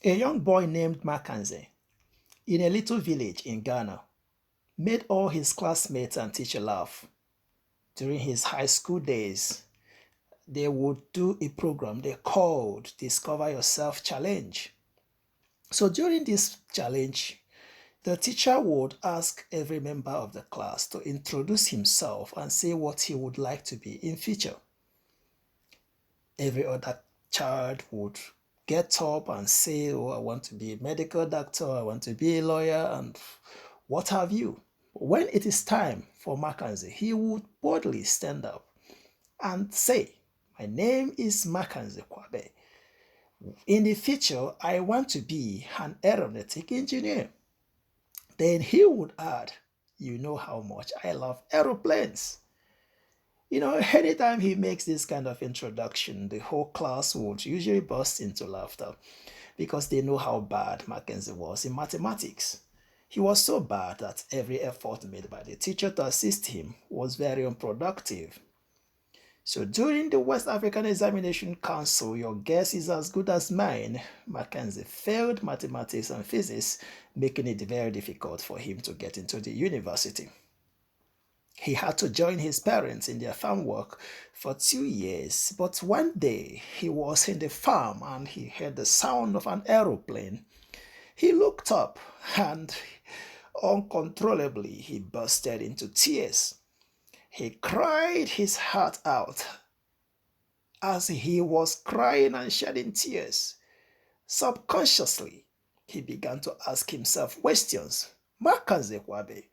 A young boy named Mackenzie in a little village in Ghana made all his classmates and teacher laugh. During his high school days, they would do a program they called Discover Yourself Challenge. So during this challenge, the teacher would ask every member of the class to introduce himself and say what he would like to be in future. Every other child would get up and say, "Oh, I want to be a medical doctor, I want to be a lawyer, and what have you." When it is time for Mackenzie, he would boldly stand up and say, "My name is Mackenzie Kwabe. In the future, I want to be an aeronautic engineer." Then he would add, "You know how much I love aeroplanes." Anytime he makes this kind of introduction, the whole class would usually burst into laughter because they know how bad Mackenzie was in mathematics. He was so bad that every effort made by the teacher to assist him was very unproductive. So during the West African Examination Council, your guess is as good as mine. Mackenzie failed mathematics and physics, making it very difficult for him to get into the university. He had to join his parents in their farm work for 2 years, but one day he was in the farm and he heard the sound of an aeroplane. He looked up and uncontrollably he bursted into tears. He cried his heart out. As he was crying and shedding tears, subconsciously he began to ask himself questions. Makazekwabe,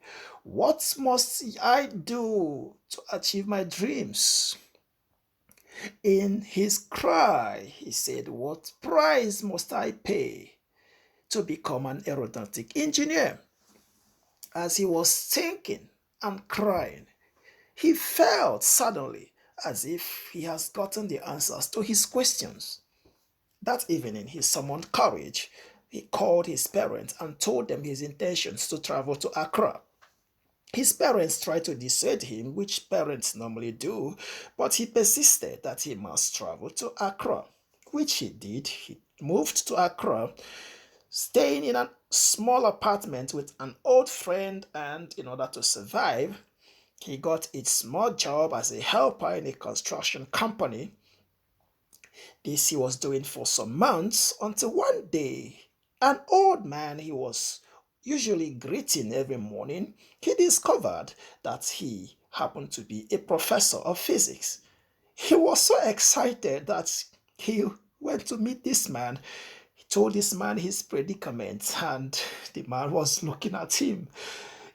what must I do to achieve my dreams? In his cry, he said, "What price must I pay to become an aeronautic engineer?" As he was thinking and crying, he felt suddenly as if he has gotten the answers to his questions. That evening, he summoned courage. He called his parents and told them his intentions to travel to Accra. His parents tried to dissuade him, which parents normally do, but he persisted that he must travel to Accra, which he did. He moved to Accra, staying in a small apartment with an old friend, and in order to survive, he got a small job as a helper in a construction company. This he was doing for some months until one day, an old man he was usually greeting every morning, he discovered that he happened to be a professor of physics. He was so excited that he went to meet this man. He told this man his predicament, and the man was looking at him,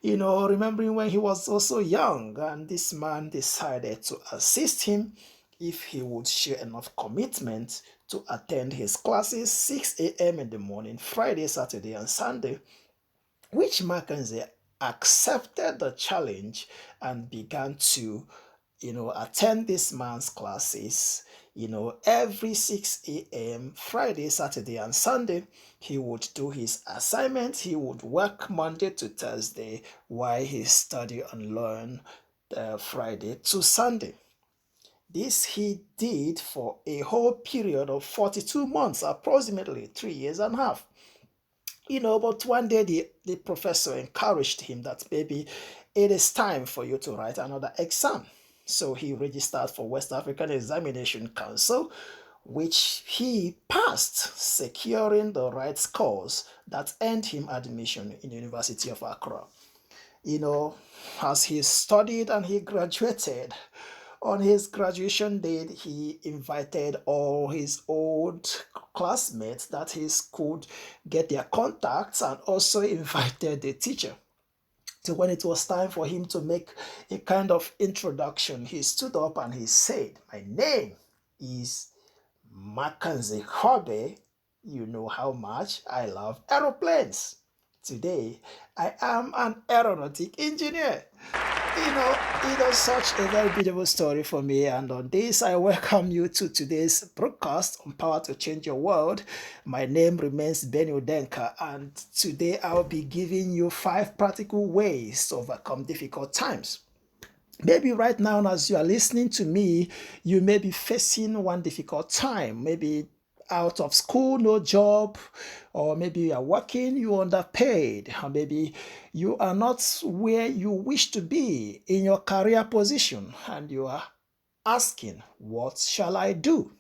remembering when he was also young, and this man decided to assist him if he would show enough commitment to attend his classes 6 a.m. in the morning, Friday, Saturday, and Sunday, which Mackenzie accepted the challenge and began to attend this man's classes, every 6 a.m., Friday, Saturday, and Sunday. He would do his assignments. He would work Monday to Thursday while he studied and learned Friday to Sunday. This he did for a whole period of 42 months, approximately 3 years and a half. But one day the professor encouraged him that maybe it is time for you to write another exam. So he registered for West African Examination Council, which he passed, securing the right scores that earned him admission in the University of Accra. You know, as he studied and he graduated, on his graduation day, he invited all his old classmates that he could get their contacts and also invited the teacher. So when it was time for him to make a kind of introduction, he stood up and he said, "My name is Mackenzie Hobby. You know how much I love aeroplanes. Today, I am an aeronautic engineer." Such a very beautiful story for me. And on this, I welcome you to today's broadcast on Power to Change Your World. My name remains Beni Udenka, and today I'll be giving you 5 practical ways to overcome difficult times. Maybe right now, as you are listening to me, you may be facing one difficult time. Maybe out of school, no job, or maybe you are working, you are underpaid, or maybe you are not where you wish to be in your career position, and you are asking, what shall I do?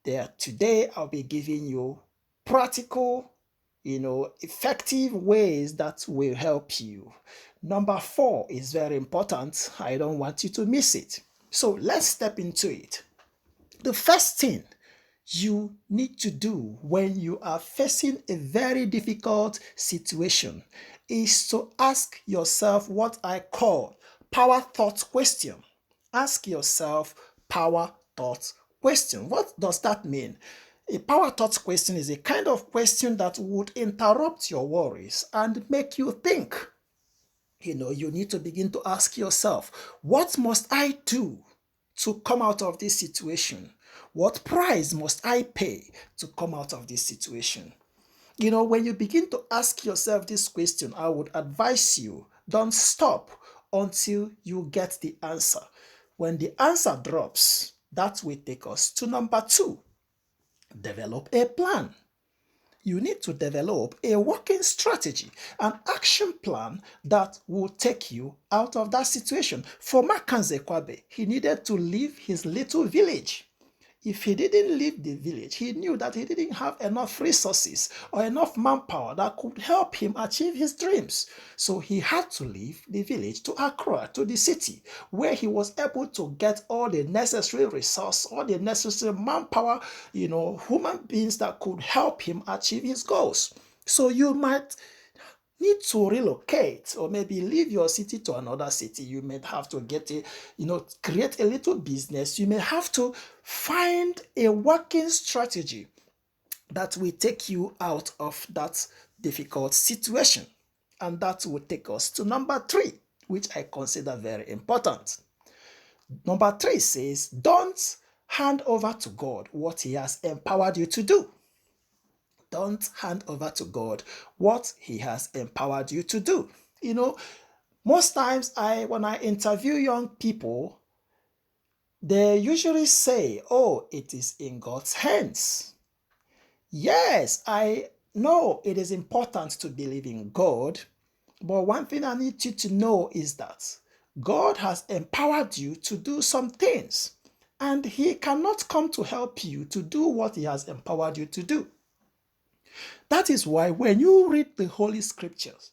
There, today I'll be giving you practical, effective ways that will help you. Number 4 is very important. I don't want you to miss it. So let's step into it. The first thing you need to do when you are facing a very difficult situation is to ask yourself what I call power thought question. Ask yourself power thought question. What does that mean? A power thought question is a kind of question that would interrupt your worries and make you think. You need to begin to ask yourself, what must I do to come out of this situation? What price must I pay to come out of this situation? When you begin to ask yourself this question, I would advise you, don't stop until you get the answer. When the answer drops, that will take us to number 2. Develop a plan. You need to develop a working strategy, an action plan that will take you out of that situation. For Makanze Kwabe, he needed to leave his little village. If he didn't leave the village, he knew that he didn't have enough resources or enough manpower that could help him achieve his dreams. So he had to leave the village to Accra, to the city, where he was able to get all the necessary resource, all the necessary manpower, human beings that could help him achieve his goals. So you might need to relocate or maybe leave your city to another city. You may have to create a little business. You may have to find a working strategy that will take you out of that difficult situation. And that will take us to number 3, which I consider very important. Number 3 says, don't hand over to God what he has empowered you to do. Don't hand over to God what he has empowered you to do. Most times when I interview young people, they usually say, oh, it is in God's hands. Yes, I know it is important to believe in God, but one thing I need you to know is that God has empowered you to do some things, and he cannot come to help you to do what he has empowered you to do. That is why when you read the Holy Scriptures,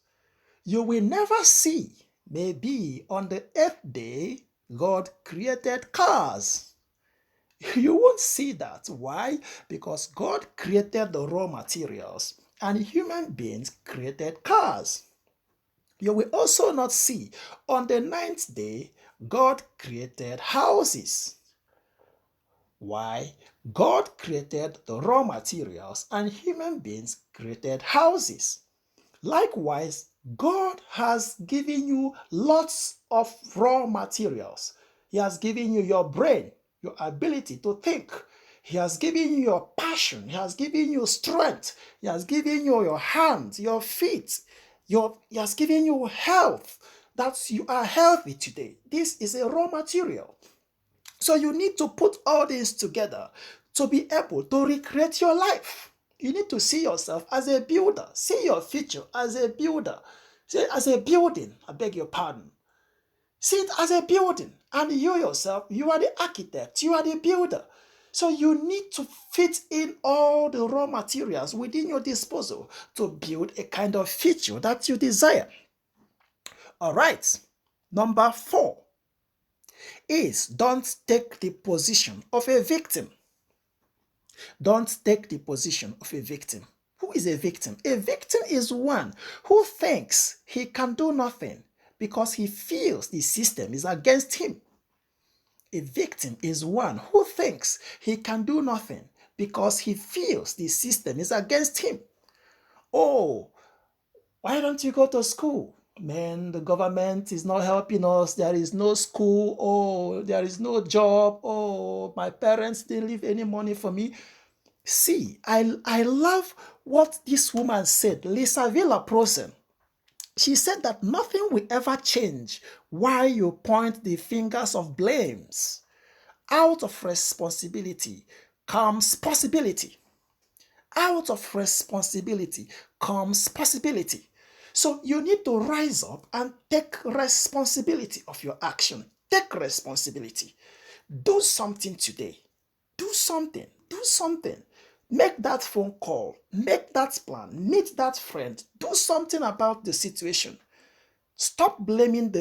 you will never see, maybe on the 8th day, God created cars. You won't see that. Why? Because God created the raw materials and human beings created cars. You will also not see on the 9th day, God created houses. Why? God created the raw materials and human beings created houses. Likewise, God has given you lots of raw materials. He has given you your brain, your ability to think. He has given you your passion. He has given you strength. He has given you your hands, your feet. He has given you health. That you are healthy today. This is a raw material. So you need to put all this together to be able to recreate your life. You need to see yourself as a builder. See your future as a builder. See it as a building. I beg your pardon. See it as a building. And you yourself, you are the architect. You are the builder. So you need to fit in all the raw materials within your disposal to build a kind of future that you desire. All right. Number 4 is don't take the position of a victim. Don't take the position of a victim. Who is a victim? A victim is one who thinks he can do nothing because he feels the system is against him. A victim is one who thinks he can do nothing because he feels the system is against him. Oh, why don't you go to school? Man, the government is not helping us. There is no school. Oh, there is no job. Oh, my parents didn't leave any money for me. See, I love what this woman said, Lisa Villa-Prosen. She said that nothing will ever change while you point the fingers of blames out of responsibility comes possibility. Out of responsibility comes possibility. So you need to rise up and take responsibility of your action. Take responsibility. Do something today. Do something. Do something. Make that phone call. Make that plan. Meet that friend. Do something about the situation. Stop blaming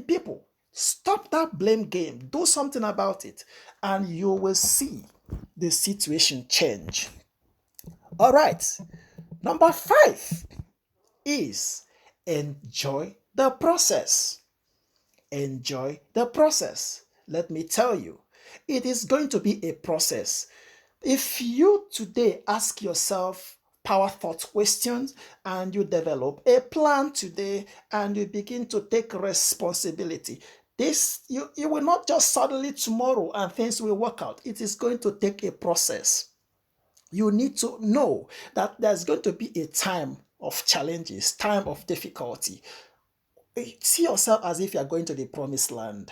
people. Stop that blame game. Do something about it. And you will see the situation change. All right. Number 5 is enjoy the process. Enjoy the process. Let me tell you, it is going to be a process. If you today ask yourself power thought questions and you develop a plan today and you begin to take responsibility, you will not just suddenly tomorrow and things will work out. It is going to take a process. You need to know that there's going to be a time of challenges, time of difficulty. See yourself as if you're going to the promised land.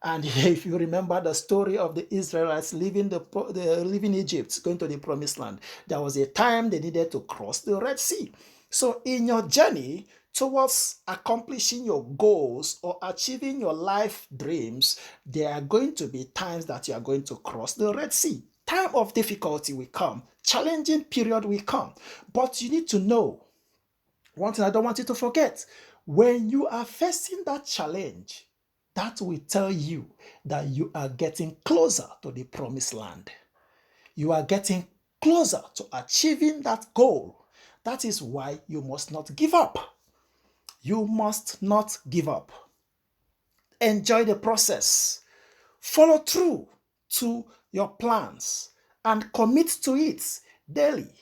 And if you remember the story of the Israelites leaving Egypt, going to the promised land, there was a time they needed to cross the Red Sea. So in your journey towards accomplishing your goals or achieving your life dreams, there are going to be times that you are going to cross the Red Sea. Time of difficulty will come. Challenging period will come. But you need to know, one thing I don't want you to forget, when you are facing that challenge, that will tell you that you are getting closer to the promised land. You are getting closer to achieving that goal. That is why you must not give up. You must not give up. Enjoy the process. Follow through to your plans and commit to it daily.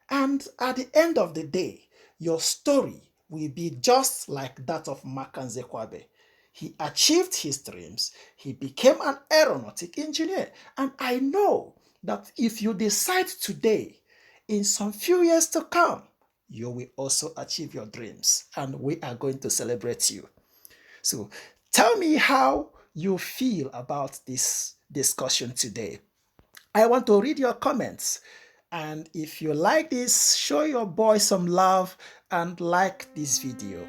And at the end of the day, your story will be just like that of Makanze Kwabe. He achieved his dreams. He became an aeronautic engineer. And I know that if you decide today, in some few years to come, you will also achieve your dreams. And we are going to celebrate you. So tell me how you feel about this discussion today. I want to read your comments. And if you like this, show your boy some love and like this video.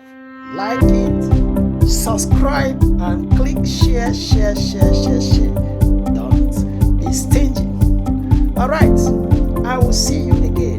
Like it, subscribe, and click share. Don't be stingy. All right, I will see you again.